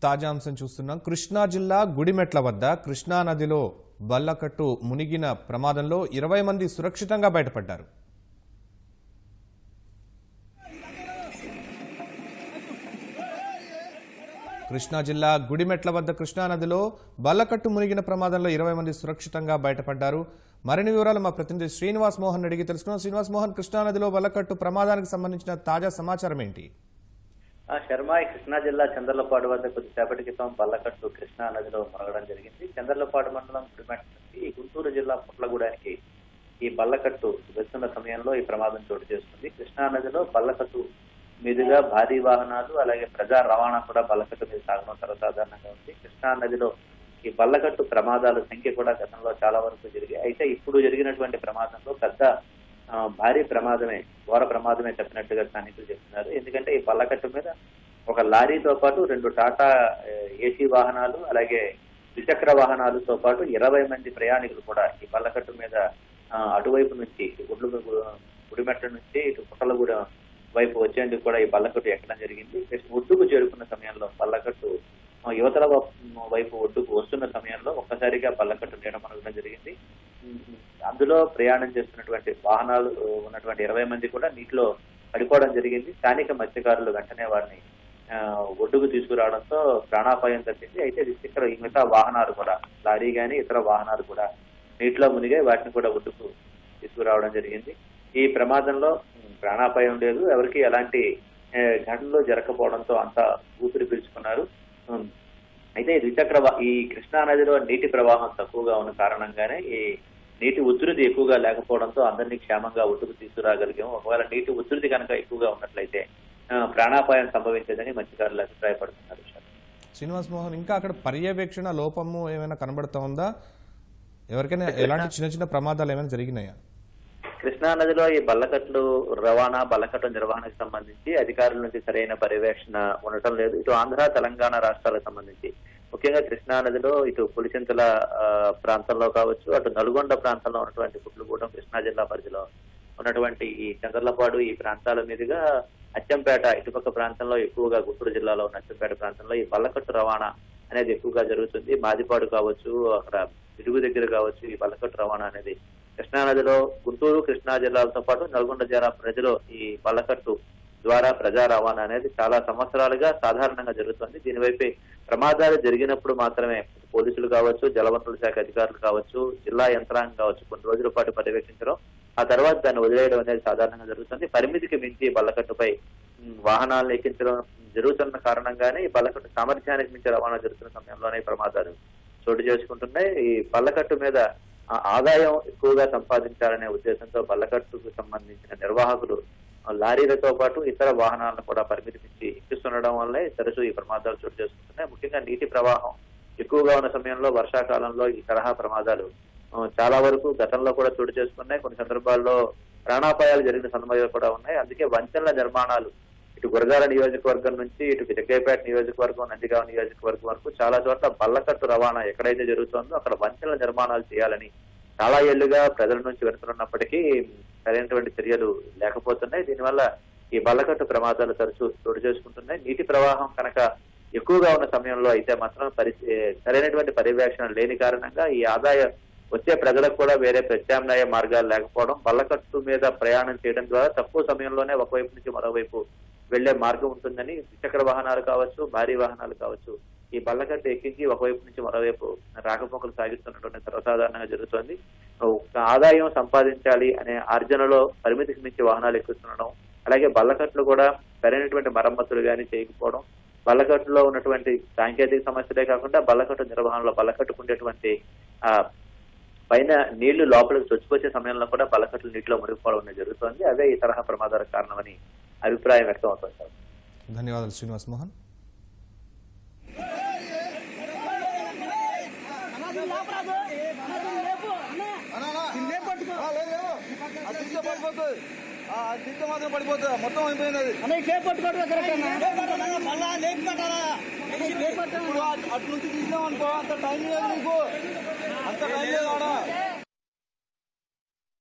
తాజా అంశం చూస్తున్నాం. కృష్ణా జిల్లా గుడిమెట్ల వద్ద కృష్ణా నదిలో బల్లకట్టు మునిగిన ప్రమాదంలో 20 మంది సురక్షితంగా బయటపడ్డారు. కృష్ణా జిల్లా గుడిమెట్ల వద్ద కృష్ణా నదిలో బల్లకట్టు మునిగిన ప్రమాదంలో 20 మంది సురక్షితంగా బయటపడ్డారు. మరిన్ని వివరాలు మా ప్రతినిధి శ్రీనివాస్ మోహన్ అడిగి తెలుసుకున్నాం. శ్రీనివాస్ మోహన్, కృష్ణా నదిలో బల్లకట్టు ప్రమాదానికి సంబంధించిన తాజా సమాచారం ఏంటి? శర్మ, కృష్ణా జిల్లా చంద్రలపాడు వద్ద కొద్దిసేపటి క్రితం బల్లకట్టు కృష్ణా నదిలో మునగడం జరిగింది. చంద్రలపాడు మండలం గుడిమెట్ల నుంచి గుంటూరు జిల్లా పుట్లగూడానికి ఈ బల్లకట్టు వెళ్తున్న సమయంలో ఈ ప్రమాదం చోటు చేసుకుంది. కృష్ణా నదిలో బల్లకట్టు మీదుగా భారీ వాహనాలు అలాగే ప్రజా రవాణా కూడా బల్లకట్టు మీద సాగడం సర్వసాధారణంగా ఉంది. కృష్ణా నదిలో ఈ బల్లకట్టు ప్రమాదాల సంఖ్య కూడా గతంలో చాలా వరకు జరిగాయి. అయితే ఇప్పుడు జరిగినటువంటి ప్రమాదంలో పెద్ద భారీ ప్రమాదమే, ఘోర ప్రమాదమే చెప్పినట్టుగా స్థానికులు చెప్తున్నారు. ఎందుకంటే ఈ బల్లకట్టు మీద ఒక లారీతో పాటు 2 టాటా ఏసీ వాహనాలు అలాగే ద్విచక్ర వాహనాలతో పాటు 20 మంది ప్రయాణికులు కూడా ఈ బల్లకట్టు మీద అటువైపు నుంచి గుడిమెట్ల నుంచి ఇటు పుట్టలగూడెం వైపు వచ్చేందుకు కూడా ఈ బల్లకట్టు ఎక్కడం జరిగింది. ఒడ్డుకు చేరుకున్న సమయంలో బల్లకట్టు యువతల వైపు ఒడ్డుకు వస్తున్న సమయంలో ఒక్కసారిగా బల్లకట్టు నీడమనగడం జరిగింది. అందులో ప్రయాణం చేస్తున్నటువంటి వాహనాలు ఉన్నటువంటి 20 మంది కూడా నీటిలో పడిపోవడం జరిగింది. స్థానిక మత్స్యకారులు వెంటనే వారిని ఒడ్డుకు తీసుకురావడంతో ప్రాణాపాయం తప్పింది. అయితే మిగతా వాహనాలు కూడా, లారీ గానీ ఇతర వాహనాలు కూడా నీటిలో మునిగాయి. వాటిని కూడా ఒడ్డుకు తీసుకురావడం జరిగింది. ఈ ప్రమాదంలో ప్రాణాపాయం లేదు, ఎవరికి ఎలాంటి ఘటనలు జరగకపోవడంతో అంతా ఊపిరి పీల్చుకున్నారు. అయితే ఈ కృష్ణా నదిలో నీటి ప్రవాహం తక్కువగా ఉన్న కారణంగానే ఈ నీటి ఉధృతి ఎక్కువగా లేకపోవడంతో అందరినీ క్షేమంగా ఒడ్డుకు తీసుకురాగలిగాము. ఒకవేళ నీటి ఉధృతి కనుక ఎక్కువగా ఉన్నట్లయితే ప్రాణాపాయం సంభవించేదని మత్స్యకారులు అభిప్రాయపడుతున్నారు. శ్రీనివాస్ మోహన్, ఇంకా అక్కడ పర్యవేక్షణ లోపము ఏమైనా కనబడతా ఉందా? ఎవరికైనా ఎలాంటి చిన్న చిన్న ప్రమాదాలు ఏమైనా జరిగినాయా? కృష్ణా నదిలో ఈ బల్లకట్లు రవాణా, బల్లకట్ల నిర్వహణకు సంబంధించి అధికారుల నుంచి సరైన పర్యవేక్షణ ఉండటం లేదు. ఇటు ఆంధ్ర, తెలంగాణ రాష్ట్రాలకు సంబంధించి ముఖ్యంగా కృష్ణా నదిలో ఇటు పులిచింతల ప్రాంతంలో కావచ్చు, అటు నల్గొండ ప్రాంతంలో ఉన్నటువంటి పుట్లగూడెం కృష్ణా జిల్లా పరిధిలో ఉన్నటువంటి ఈ చంద్రలపాడు ఈ ప్రాంతాల మీదుగా అచ్చంపేట ఇటుపక్క ప్రాంతంలో ఎక్కువగా, గుంటూరు జిల్లాలో ఉన్న అచ్చంపేట ప్రాంతంలో ఈ బల్లకట్టు రవాణా అనేది ఎక్కువగా జరుగుతుంది. మాదిపాడు కావచ్చు, అక్కడ ఇరుగు దగ్గర కావచ్చు, ఈ బల్లకట్టు రవాణా అనేది కృష్ణా నదిలో గుంటూరు, కృష్ణా జిల్లాలతో పాటు నల్గొండ జిల్లా ప్రజలు ఈ బల్లకట్టు ద్వారా ప్రజా రవాణా అనేది చాలా సంవత్సరాలుగా సాధారణంగా జరుగుతుంది. దీనివైపే ప్రమాదాలు జరిగినప్పుడు మాత్రమే పోలీసులు కావచ్చు, జలవనరుల శాఖ అధికారులు కావచ్చు, జిల్లా యంత్రాంగం కావచ్చు కొన్ని రోజుల పాటు పర్యవేక్షించడం, ఆ తర్వాత దాన్ని వదిలేయడం అనేది సాధారణంగా జరుగుతుంది. పరిమితికి మించి బల్లకట్టుపై వాహనాలను ఎక్కించడం జరుగుతున్న కారణంగానే ఈ బల్లకట్టు సామర్థ్యానికి మించి రవాణా జరుగుతున్న సమయంలోనే ప్రమాదాలు చోటు చేసుకుంటున్నాయి. ఈ బల్లకట్టు మీద ఆదాయం ఎక్కువగా సంపాదించాలనే ఉద్దేశంతో బల్లకట్టుకు సంబంధించిన నిర్వాహకులు లారీలతో పాటు ఇతర వాహనాలను కూడా పరిమితి మించి ఎక్కిస్తుండడం వల్లే తరచూ ఈ ప్రమాదాలు చోటు చేసుకుంటున్నాయి. ముఖ్యంగా నీటి ప్రవాహం ఎక్కువగా ఉన్న సమయంలో, వర్షాకాలంలో ఈ తరహా ప్రమాదాలు చాలా వరకు గతంలో కూడా చోటు చేసుకున్నాయి. కొన్ని సందర్భాల్లో ప్రాణాపాయాలు జరిగిన సందర్భాలు కూడా ఉన్నాయి. అందుకే వంతెనల నిర్మాణాలు ఇటు గురజాల నియోజకవర్గం నుంచి ఇటు జగ్గయ్యపేట నియోజకవర్గం, నందిగామ నియోజకవర్గం వరకు చాలా చోట్ల బల్లకట్టు రవాణా ఎక్కడైతే జరుగుతుందో అక్కడ వంతెనల నిర్మాణాలు చేయాలని చాలా ఏళ్లుగా ప్రజల నుంచి వెళ్తున్నప్పటికీ సరైనటువంటి చర్యలు లేకపోతున్నాయి. దీనివల్ల ఈ బల్లకట్టు ప్రమాదాలు తరచూ చోటు చేసుకుంటున్నాయి. నీటి ప్రవాహం కనుక ఎక్కువగా ఉన్న సమయంలో అయితే మాత్రం సరైనటువంటి పర్యవేక్షణ లేని కారణంగా ఈ ఆదాయం వచ్చే ప్రజలకు కూడా వేరే ప్రత్యామ్నాయ మార్గాలు లేకపోవడం, బల్లకట్టు మీద ప్రయాణం చేయడం ద్వారా తక్కువ సమయంలోనే ఒకవైపు నుంచి మరోవైపు వెళ్లే మార్గం ఉంటుందని ద్విచక్ర వాహనాలు కావచ్చు, భారీ వాహనాలు కావచ్చు ఈ బల్లకట్టు ఎక్కించి ఒకవైపు నుంచి మరోవైపు రాకపోకలు సాగిస్తున్నటువంటి సర్వసాధారణంగా జరుగుతోంది. ఆదాయం సంపాదించాలి అనే ఆర్జనలో పరిమితికి మించి వాహనాలు ఎక్కుతుండడం, అలాగే బల్లకట్లు కూడా సరైనటువంటి మరమ్మతులు కానీ చేయకపోవడం, బల్లకట్టులో ఉన్నటువంటి సాంకేతిక సమస్యలే కాకుండా బల్లకట్టు నిర్వహణలో బల్లకట్టుకుండేటువంటి పైన నీళ్లు లోపలికి చొచ్చుకొచ్చే సమయంలో కూడా బల్లకట్లు నీటిలో మునిగిపోవడం అనేది జరుగుతోంది. అదే ఈ తరహా ప్రమాదాలకు కారణమని అభిప్రాయం వ్యక్తం అవుతుంది. ధన్యవాదాలు శ్రీనివాస్ మోహన్. మాత్రం పడిపోతుంది, మొత్తం అయిపోయింది. అటు నుంచి తీసినాం అనుకో, అంత టైం లేదు నీకు, అంత టైం లేదు.